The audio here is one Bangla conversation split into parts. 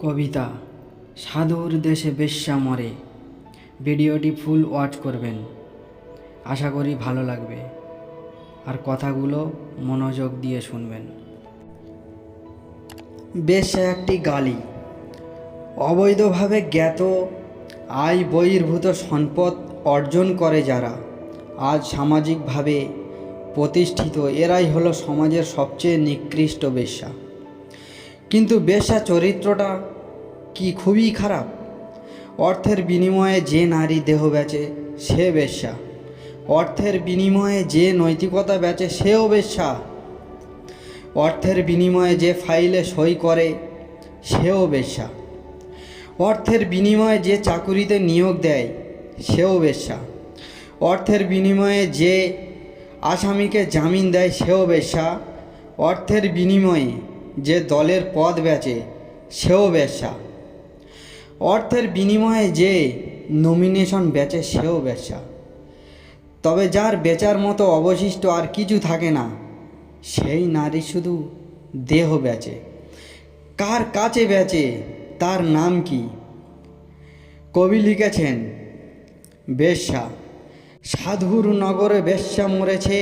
কবিতা সাধুর দেশে বেশ্যা মরে। ভিডিওটি ফুল ওয়াচ করবেন, আশা করি ভালো লাগবে, আর কথাগুলো মনোযোগ দিয়ে শুনবেন। বেশ্যা একটি গালি, অবৈধভাবে জ্ঞাত আয় বহির্ভূত সম্পদ অর্জন করে যারা আজ সামাজিকভাবে প্রতিষ্ঠিত, এরাই হলো সমাজের সবচেয়ে নিকৃষ্ট বেশ্যা। কিন্তু বেশ্যা চরিত্রটা কি খুবই খারাপ। অর্থের বিনিময়ে যে নারী দেহ বেচে সে বেশ্যা, অর্থের বিনিময়ে যে নৈতিকতা বেচে সেও বেশ্যা, অর্থের বিনিময়ে যে ফাইলে সই করে সেও বেশ্যা, অর্থের বিনিময়ে যে চাকুরিতে নিয়োগ দেয় সেও বেশ্যা, অর্থের বিনিময়ে যে আসামিকে জামিন দেয় সেও বেশ্যা, অর্থের বিনিময়ে যে দলের পদ বেচে সেও বেশ্যা, অর্থের বিনিময়ে যে নমিনেশন বেচে সেও বেশ্যা। তবে যার বেচার মতো অবশিষ্ট আর কিছু থাকে না, সেই নারী শুধু দেহ বেচে। কার কাছে বেচে, তার নাম কি? কবি লিখেছেন, বেশ্যা সাধুর নগরে বেশ্যা মরেছে,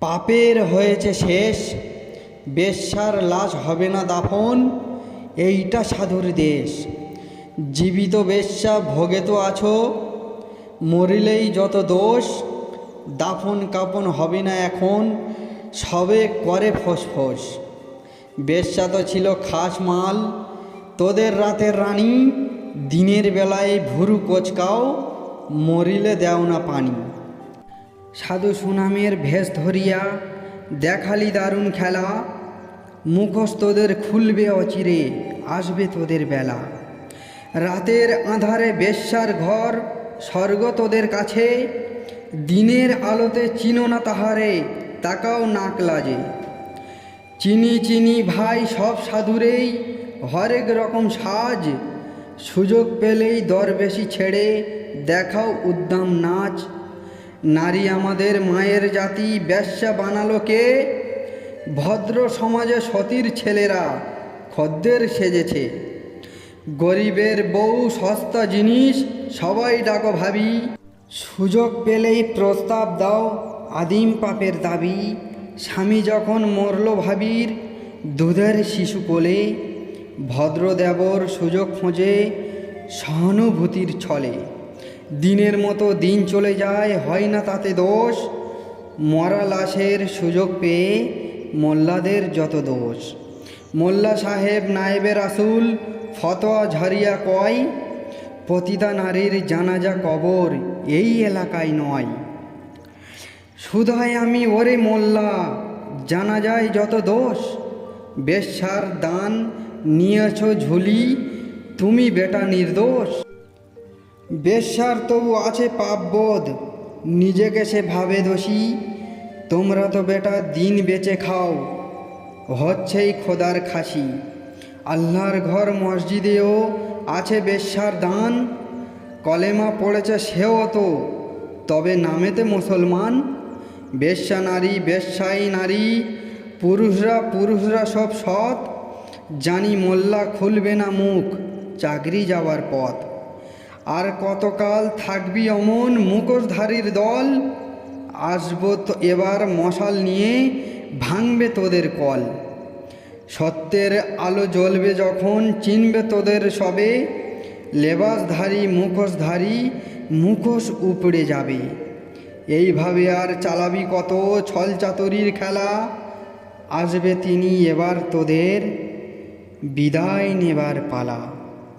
পাপের হয়েছে শেষ, বেশ্যার লাশ হবে না দাফন, এইটা সাধুর দেশ। জীবিত বেশ্যা ভোগে তো আছো, মরিলেই যত দোষ, দাফন কাপন হবে না এখন, সবে করে ফোঁস। বেশ্যা তো ছিল খাস মাল, তোদের রাতের রানী, দিনের বেলায় ভুরু কোচকাও, মরিলে দেও না পানি। সাধু সুনামের ভেষ ধরিয়া দেখালি দারুণ খেলা, মুখোশ তোদের খুলবে অচিরে, আসবে তোদের বেলা। রাতের আঁধারে বেশ্যার ঘর, স্বর্গ তোদের কাছে, দিনের আলোতে চিনো না তাহারে, তাকাও নাক লাজে। চিনি ভাই সব সাধুরেই, হরেক রকম সাজ, সুযোগ পেলেই দরবেশি ছেড়ে দেখাও উদ্দাম নাচ। নারী আমাদের মায়ের জাতি, বেশ্যা বানালো কে? ভদ্র সমাজে সতীর ছেলেরা খদ্দের সেজেছে। গরিবের বউ সস্তা জিনিস, সবাই ডাকো ভাবি, সুযোগ পেলেই প্রস্তাব দাও আদিম পাপের দাবি। স্বামী যখন মরল ভাবির দুধের শিশু কোলে, ভদ্র দেবর সুযোগ খোঁজে সহানুভূতির ছলে। দিনের মতো দিন চলে যায়, হয় না তাতে দোষ, মরা লাশের সুযোগ পেয়ে মোল্লাদের যত দোষ। মোল্লা সাহেব নায়েবে রাসুল ফতোয়া ঝারিয়া কয়, পতিতা নারীর জানাজা কবর এই এলাকায় নয়। শুধায় আমি ওরে মোল্লা, জানা যায় যত দোষ, বেশ্যার দান নিয়েছ ঝুলি, তুমি বেটা নির্দোষ। বেশ্যার তবু আছে পাপবোধ, নিজেকে সে ভাবে দোষী, তোমরা তো বেটা দিন বেচে খাও, হচ্ছেই খোদার খাসি। আল্লাহর ঘর মসজিদেও আছে বেশ্যার দান, কলেমা পড়েছে সেও তো, তবে নামেতে মুসলমান। বেশ্যা নারী বেশ্যাই নারী, পুরুষরা সব সৎ, জানি মোল্লা খুলবে না মুখ, চাকরি যাওয়ার পথ। আর কতকাল থাকবি অমন মুখোশধারীর দল, আসবো তো এবার মশাল নিয়ে, ভাঙবে তোদের কল। সত্যের আলো জ্বলবে যখন, চিনবে তোদের সবে, লেবাসধারী মুখোশধারী মুখোশ উপড়ে যাবে। এইভাবে আর চালাবি কত ছল চাতুরির খেলা, আসবে তিনি এবার তোদের বিদায় নেবার পালা।